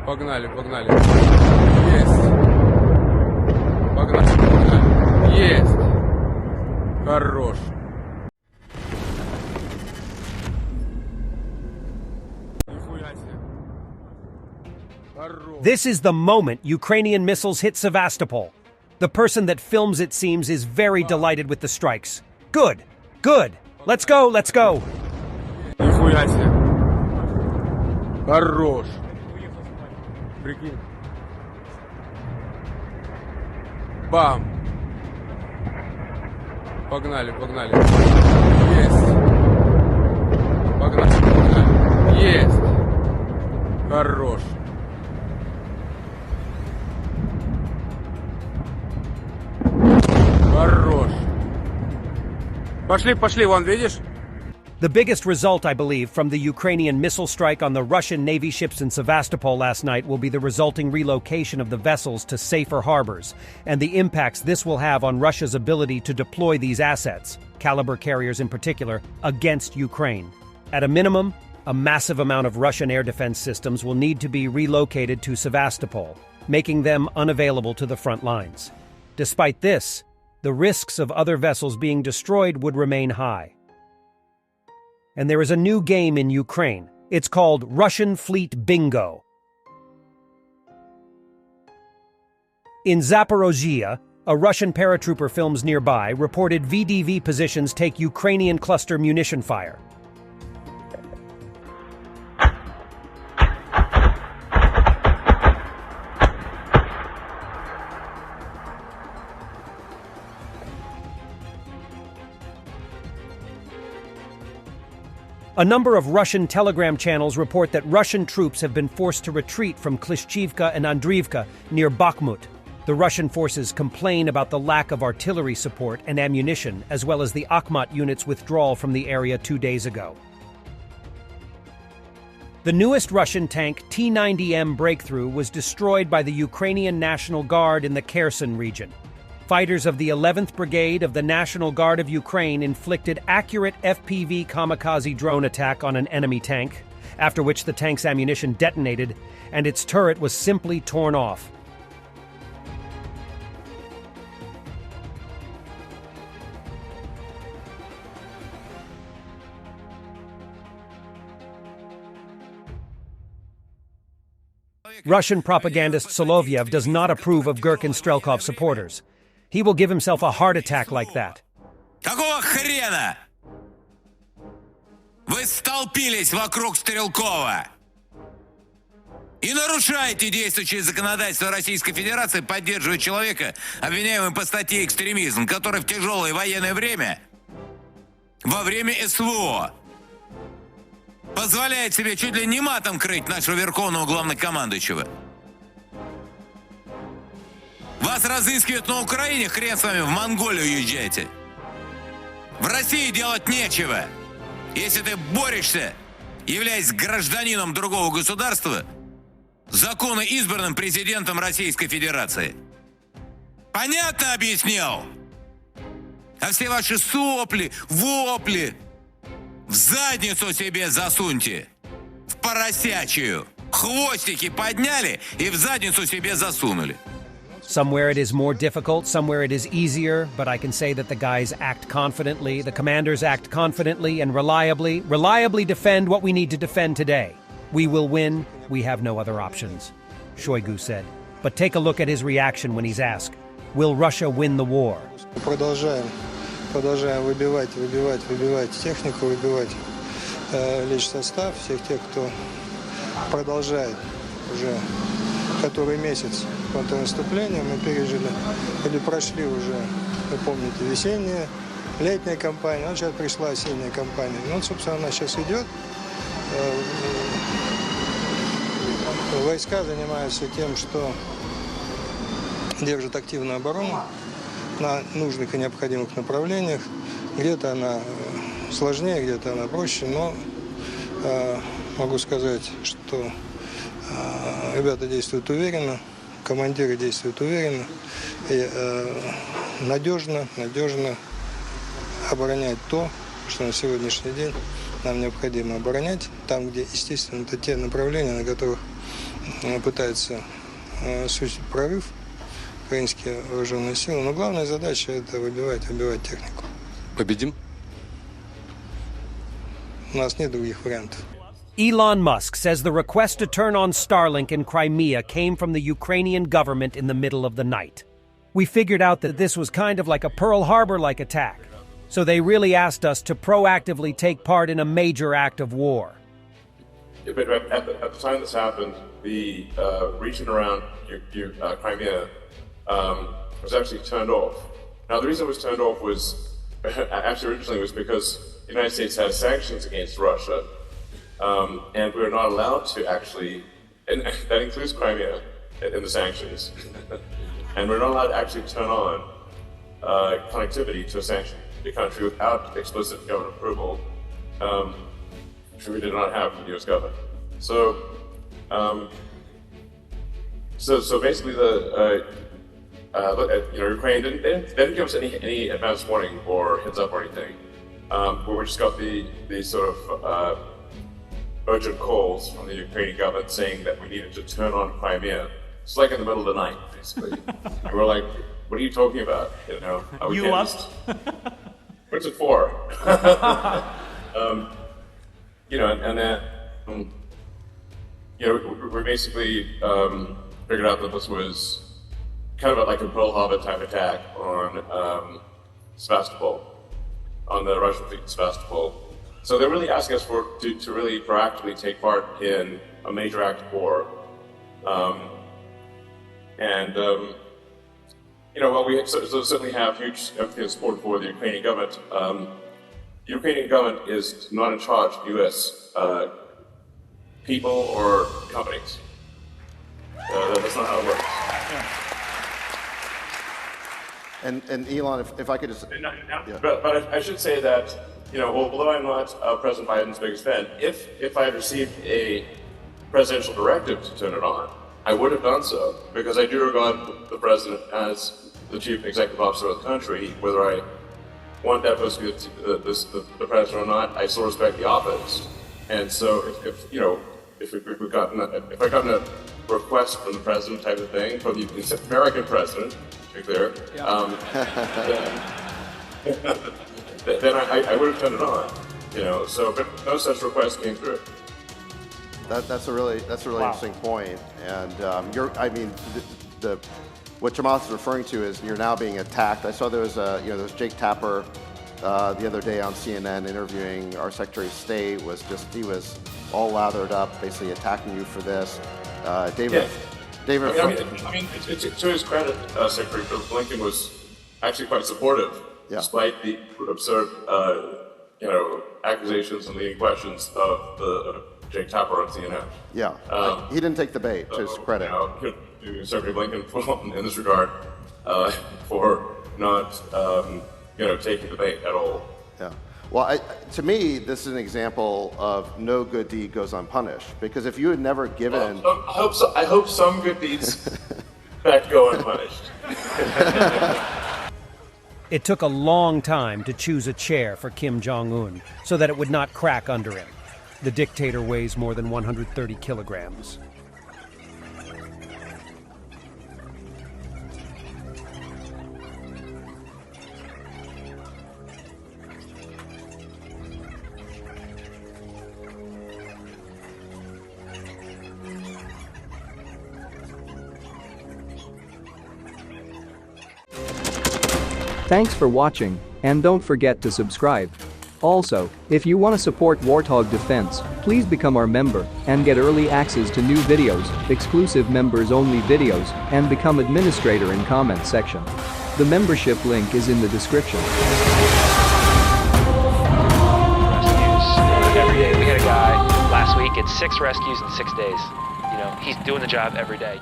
Погнали, погнали. Есть. Погнали, погнали. Есть. Хорош. This is the moment Ukrainian missiles hit Sevastopol. The person that films it seems is very delighted with the strikes. Good, good. Let's go, let's go. Нихуя себе. Хорош. Прикинь. Бам. Погнали, погнали. Есть. Погнали, погнали. Есть. Хорош. Хорош. Пошли, пошли, вон, видишь? The biggest result, I believe, from the Ukrainian missile strike on the Russian Navy ships in Sevastopol last night will be the resulting relocation of the vessels to safer harbors, and the impacts this will have on Russia's ability to deploy these assets, caliber carriers in particular, against Ukraine. At a minimum, a massive amount of Russian air defense systems will need to be relocated to Sevastopol, making them unavailable to the front lines. Despite this, the risks of other vessels being destroyed would remain high. And there is a new game in Ukraine. It's called Russian Fleet Bingo. In Zaporozhye, a Russian paratrooper films nearby reported VDV positions take Ukrainian cluster munition fire. A number of Russian telegram channels report that Russian troops have been forced to retreat from Klischivka and Andriivka near Bakhmut. The Russian forces complain about the lack of artillery support and ammunition, as well as the Akhmat unit's withdrawal from the area 2 days ago. The newest Russian tank T-90M Breakthrough was destroyed by the Ukrainian National Guard in the Kherson region. Fighters of the 11th Brigade of the National Guard of Ukraine inflicted accurate FPV kamikaze drone attack on an enemy tank, after which the tank's ammunition detonated and its turret was simply torn off. Russian propagandist Solovyev does not approve of Gherkin Strelkov supporters. He will give himself a heart attack like that. Какого хрена? Вы столпились вокруг Стрелкова и нарушаете действующее законодательство Российской Федерации, поддерживая человека, обвиняемого по статье «Экстремизм», который в тяжелое военное время, во время СВО, позволяет себе чуть ли не матом крыть нашего верховного главнокомандующего. Вас разыскивают на Украине, хрен с вами, в Монголию уезжайте. В России делать нечего. Если ты борешься, являясь гражданином другого государства, законно избранным президентом Российской Федерации. Понятно объяснил? А все ваши сопли, вопли в задницу себе засуньте. В поросячью. Хвостики подняли и в задницу себе засунули. Somewhere it is more difficult, somewhere it is easier, but I can say that the guys act confidently, the commanders act confidently and reliably defend what we need to defend today. We will win, we have no other options, Shoigu said. But take a look at his reaction when he's asked, will Russia win the war? Продолжаем выбивать технику, выбивать личный состав, всех тех, кто продолжает уже который месяц контрнаступления. Мы пережили или прошли уже, вы помните, весенняя, летняя кампания, вот сейчас пришла осенняя кампания. Ну, собственно, она сейчас идет. Войска занимаются тем, что держат активную оборону на нужных и необходимых направлениях. Где-то она сложнее, где-то она проще, но могу сказать, что ребята действуют уверенно, командиры действуют уверенно и надежно оборонять то, что на сегодняшний день нам необходимо оборонять, там, где, естественно, это те направления, на которых пытается осуществить прорыв украинские вооруженные силы. Но главная задача – это выбивать технику. Победим? У нас нет других вариантов. Elon Musk says the request to turn on Starlink in Crimea came from the Ukrainian government in the middle of the night. We figured out that this was kind of like a Pearl Harbor-like attack, so they really asked us to proactively take part in a major act of war. But at the time this happened, the region around Crimea was actually turned off. Now, the reason it was turned off was, actually originally, was because the United States has sanctions against Russia, and we're not allowed to actually, and that includes Crimea in the sanctions, and we're not allowed to actually turn on connectivity to a sanctioned country without explicit government approval, which we did not have from the U.S. government. So, so basically, Ukraine didn't give us any advance warning or heads up or anything. We just got the sort of urgent calls from the Ukrainian government saying that we needed to turn on Crimea. It's like in the middle of the night, basically. And we're like, "What are you talking about? You know, you lost. What's it for?" You know, and then you know, we basically figured out that this was kind of like a Pearl Harbor type attack on Sevastopol, on the Russian fleet in Sevastopol. So they're really asking us to really proactively take part in a major act of war. You know, well, we certainly have huge support for the Ukrainian government. The Ukrainian government is not in charge of U.S. People or companies. That's not how it works. And Elon, if I could just... Yeah. But I should say that, you know, although I'm not President Biden's biggest fan, if I had received a presidential directive to turn it on, I would have done so, because I do regard the president as the chief executive officer of the country. Whether I want that person to be the president or not, I still respect the office. And so if I gotten a request from the president type of thing, from the American president, to be clear, then I would have turned it on, you know. So, but no such request came through. That's a really interesting point. And what Chamath is referring to is you're now being attacked. I saw there was there was Jake Tapper the other day on CNN interviewing our Secretary of State. He was all lathered up, basically attacking you for this. David. I mean, to his credit, Secretary Blinken was actually quite supportive, despite the absurd, accusations and leading questions of Jake Tapper on CNN. Yeah, he didn't take the bait, to his credit. To Secretary Blinken, in this regard, for not, taking the bait at all. Yeah. Well, to me, this is an example of no good deed goes unpunished. Because if you had never given... I hope some good deeds that go unpunished. It took a long time to choose a chair for Kim Jong-un so that it would not crack under him. The dictator weighs more than 130 kilograms. Thanks for watching, and don't forget to subscribe. Also, if you want to support Warthog Defense, please become our member and get early access to new videos, exclusive members-only videos, and become administrator in comments section. The membership link is in the description. Every day. We had a guy last week, it's 6 rescues in 6 days. You know, he's doing the job every day.